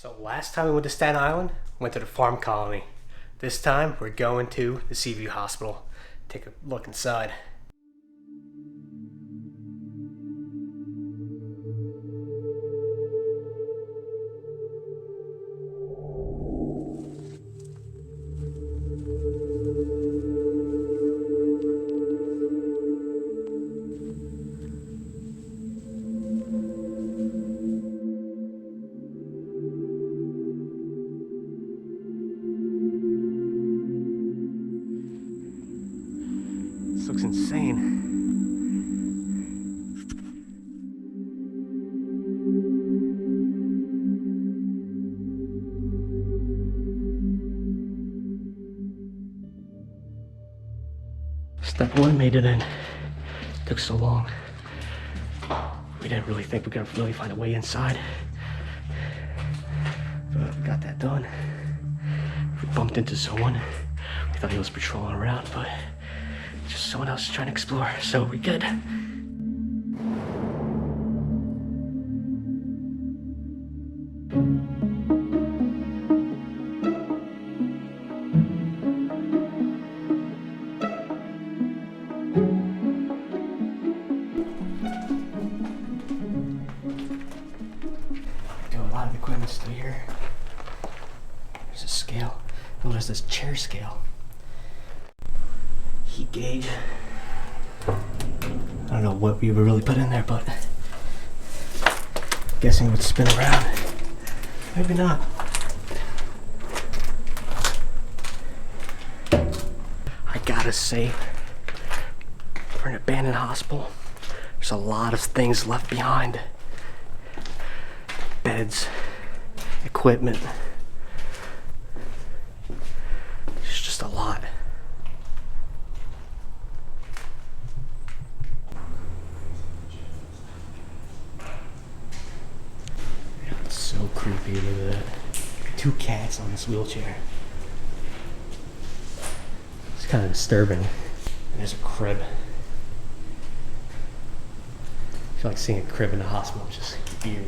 So last time we went to Staten Island, went to the farm colony. This time we're going to the Seaview Hospital. Take a look inside. This looks insane. Step one made it in. Took so long. We didn't really think we could really find a way inside. But we got that done. We bumped into someone. We thought he was patrolling around, but just someone else trying to explore, so we're good. Got a lot of equipment still here. There's a scale. Oh, there's this chair scale. Heat gauge. I don't know what we would really put in there, but guessing it would spin around. Maybe not. I gotta say, for an abandoned hospital, there's a lot of things left behind. Beds, equipment. There's just a lot. It's so creepy, look at that. Two cats on this wheelchair. It's kind of disturbing. And there's a crib. I feel like seeing a crib in the hospital is just eerie.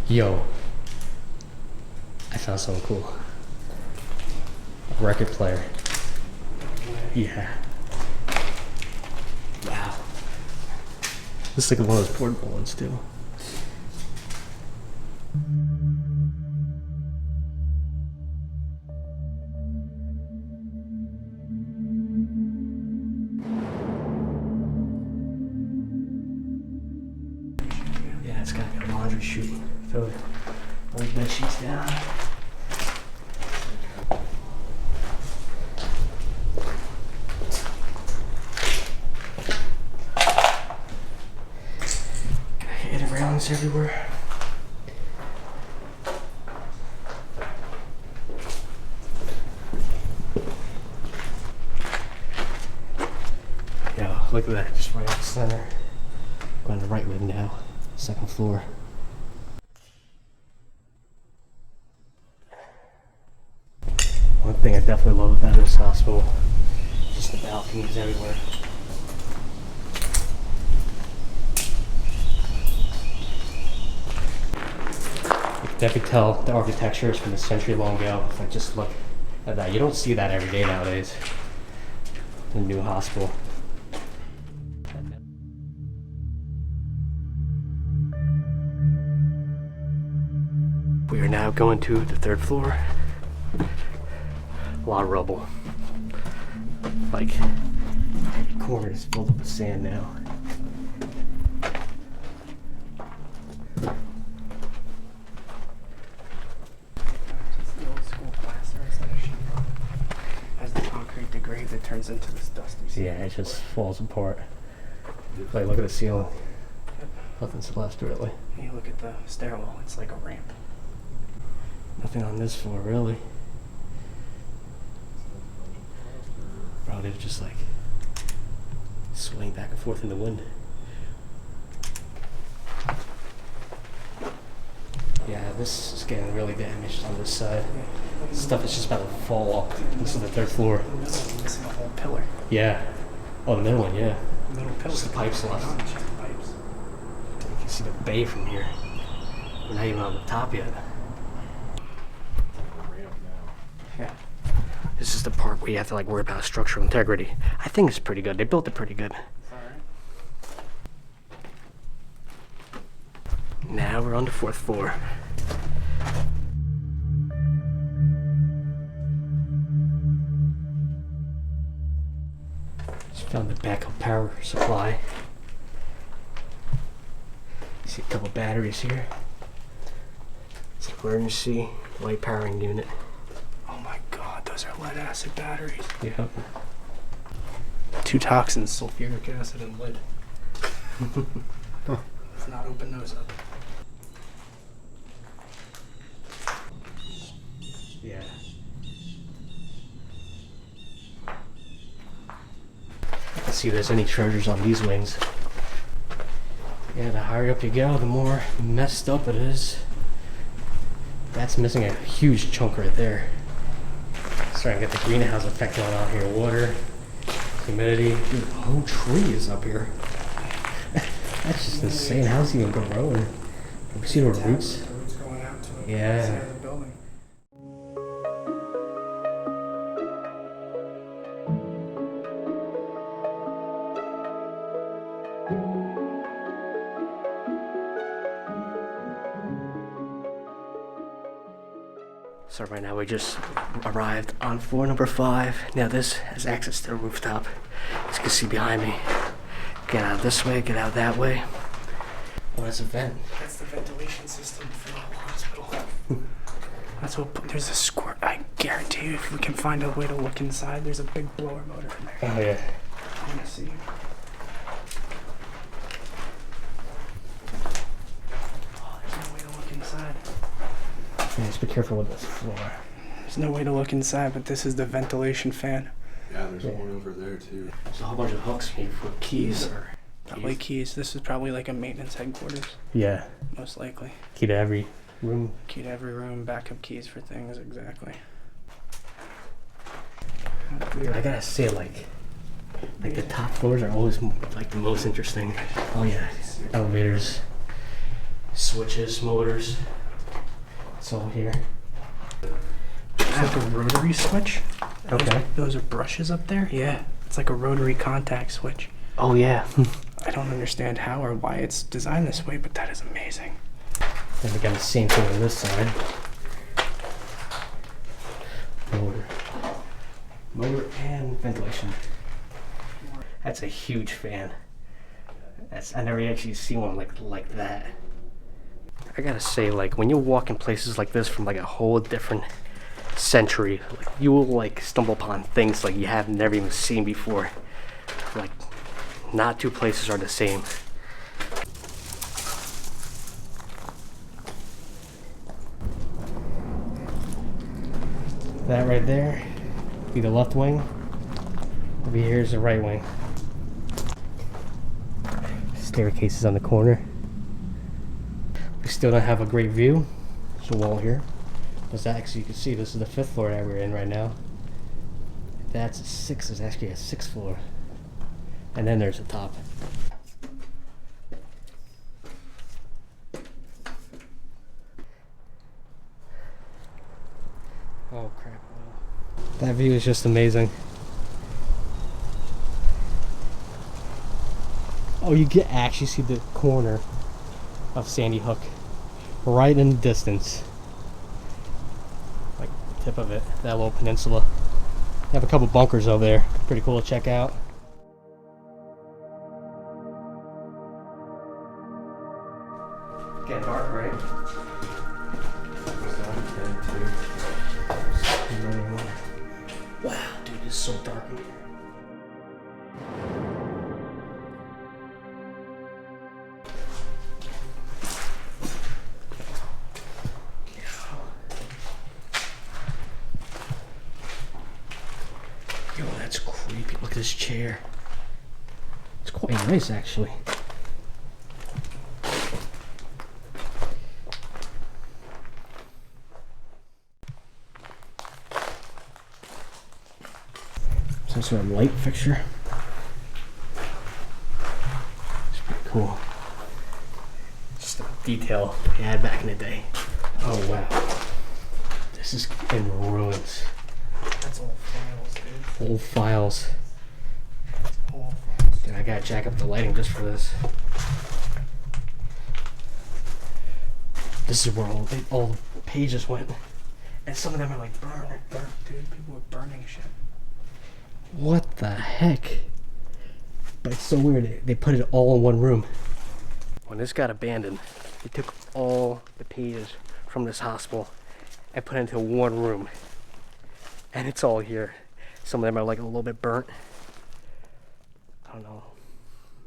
Yo, I found something cool. A record player. Yeah. Wow. This is like one of those portable ones too. Yeah, it's got a laundry chute. Throw all the bed sheets down. Hidden railings everywhere. Yo, look at that, just right in the center. Going to the right way now, second floor. One thing I definitely love about this hospital, just the balconies everywhere. You can definitely tell the architecture is from a century long ago. If I just look at that, you don't see that every day nowadays. The new hospital. We are now going to the third floor. A lot of rubble. Like, every corner is filled up with sand now. It's the old school plaster instead of sheetrock. As the concrete degrades, it turns into this dusty. Yeah, it just falls apart. Like, look at the ceiling. Nothing's left, really. And you look at the stairwell, it's like a ramp. Nothing on this floor, really. Bro, they're just like swaying back and forth in the wind. Yeah, this is getting really damaged on this side. Stuff is just about to fall off. This is the third floor. This one's missing a whole pillar. Yeah. Oh, the middle one, yeah. Metal pillars. Just the pipes left. It's just the pipes. You can see the bay from here. We're not even on the top yet. Yeah. This is the part where you have to like worry about structural integrity. I think it's pretty good. They built it pretty good. It's alright. Now we're on the 4th floor. Just found the backup power supply. See a couple batteries here. It's an emergency light powering unit. Oh my god, those are lead acid batteries. Yep. 2 toxins, sulfuric acid and lead. Let's not open those up. Yeah. Let's see if there's any treasures on these wings. Yeah, the higher up you go, the more messed up it is. That's missing a huge chunk right there. Starting to get the greenhouse effect going on here. Water, humidity. Dude, the whole tree is up here. That's just insane. How's it even growing? Have you seen the roots? The roots going out to the Yeah. side of the building. So right now we just arrived on floor number 5. Now this has access to the rooftop. As you can see behind me. Get out this way, get out that way. Oh, that's a vent. That's the ventilation system for the whole hospital. That's what. There's a squirt. I guarantee you, if we can find a way to look inside, there's a big blower motor in there. Oh yeah. I want to see. Oh, there's no way to look inside. Yeah, just be careful with this floor. There's no way to look inside, but this is the ventilation fan. Yeah, there's one over there too. There's a whole bunch of hooks here for keys. Probably keys. This is probably like a maintenance headquarters, Yeah. most likely. Key to every room. Key to every room, backup keys for things, exactly. Dude, I gotta say, like the top floors are always like the most interesting. Oh yeah, elevators, switches, motors. It's all here. It's like a rotary switch. Okay. Those are brushes up there? Yeah. It's like a rotary contact switch. Oh yeah. I don't understand how or why it's designed this way, but that is amazing. And we got the same thing on this side. Motor and ventilation. That's a huge fan. I never actually seen one like that. I gotta say, like when you walk in places like this from like a whole different century, like you will like stumble upon things like you have never even seen before. Like not two places are the same. That right there be the left wing. Over here is the right wing. Staircases on the corner. We still don't have a great view. There's a wall here. Because actually you can see this is the 5th floor that we're in right now. That's a 6th, it's actually a 6th floor. And then there's a top. Oh crap, wow. That view is just amazing. Oh, you get actually see the corner of Sandy Hook right in the distance. Like the tip of it, that little peninsula. They have a couple bunkers over there. Pretty cool to check out. Getting dark, right? Wow, dude, it's so dark in here. Yo, that's creepy. Look at this chair. It's quite nice, actually. Some sort of light fixture. cool. Just a detail we had back in the day. Oh wow. This is in ruins. That's old files, dude. Old files. Old files. Dude, I gotta jack up the lighting just for this. This is where all the pages went. And some of them are like burnt. Dude, people were burning shit. What the heck? But it's so weird. They put it all in one room. When this got abandoned, they took all the pages from this hospital and put it into one room. And it's all here. Some of them are like a little bit burnt. I don't know.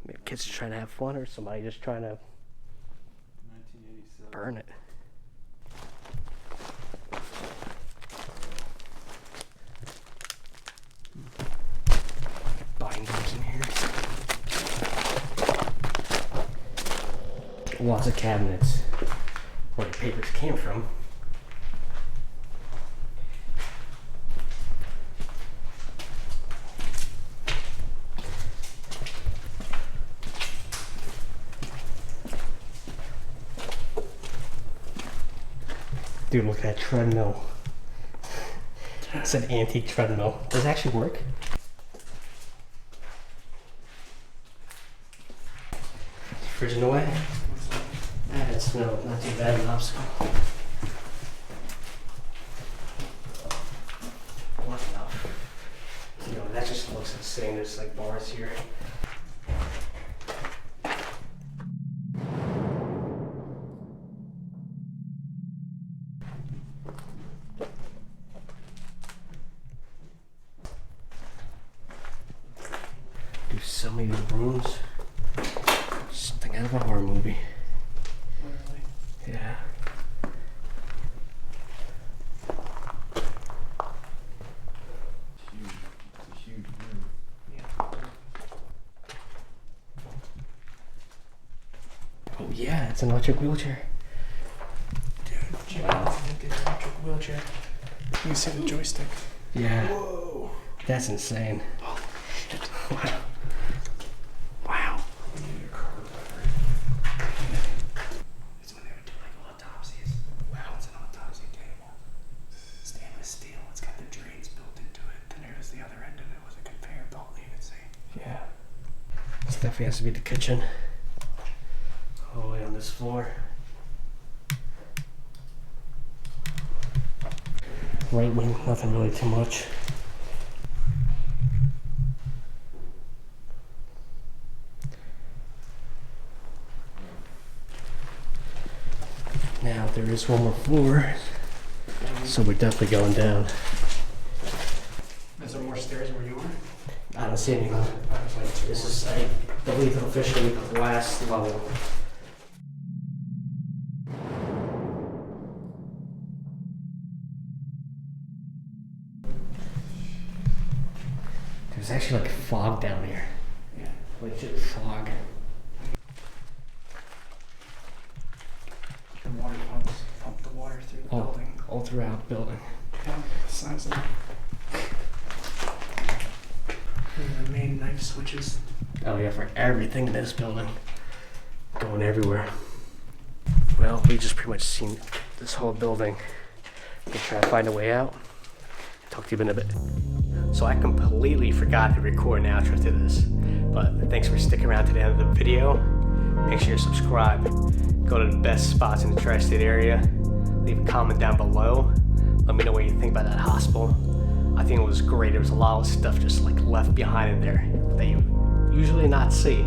Maybe kids are trying to have fun or somebody just trying to 1987. burn it. Binders in here. Lots of cabinets where the papers came from. Dude, look at that treadmill. It's an antique treadmill. Does it actually work? Fridge in the way? That's no, not too bad an obstacle. What enough? You know, that just looks insane. There's like bars here. There's so many rooms. Something out of a horror movie. Literally. Yeah. Huge. It's a huge room. Yeah. Oh yeah, it's an electric wheelchair. Dude, check out the electric wheelchair. You can see the joystick. Yeah. Whoa. That's insane. Holy shit. Wow. Wow. We need a car battery. It's when they would do like autopsies. Wow, it's an autopsy table. Stainless steel. It's got the drains built into it. Then there's the other end of it was a conveyor belt, you could see. Yeah. This definitely has to be the kitchen. All the way on this floor. Right wing, nothing really too much. Now there is one more floor, so we're definitely going down. Is there more stairs where you were? I don't see any more. This is, I believe, officially the last level. There's actually like fog down here. Yeah. Legit fog. The water pumps pump the water through the building. All throughout the building. Yeah, the size of it. And the main knife switches. Oh yeah, for everything in this building. Going everywhere. Well, we just pretty much seen this whole building. We're trying to find a way out. Talk to you in a bit. So I completely forgot to record an outro to this. But thanks for sticking around to the end of the video. Make sure you're subscribed. Go to the best spots in the tri-state area. Leave a comment down below. Let me know what you think about that hospital. I think it was great. There was a lot of stuff just like left behind in there that you usually not see.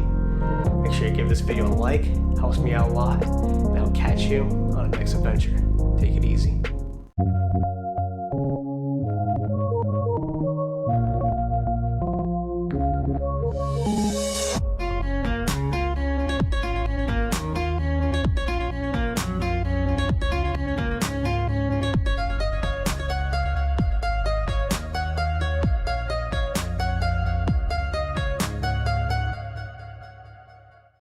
Make sure you give this video a like. Helps me out a lot. And I'll catch you on the next adventure. Take it easy.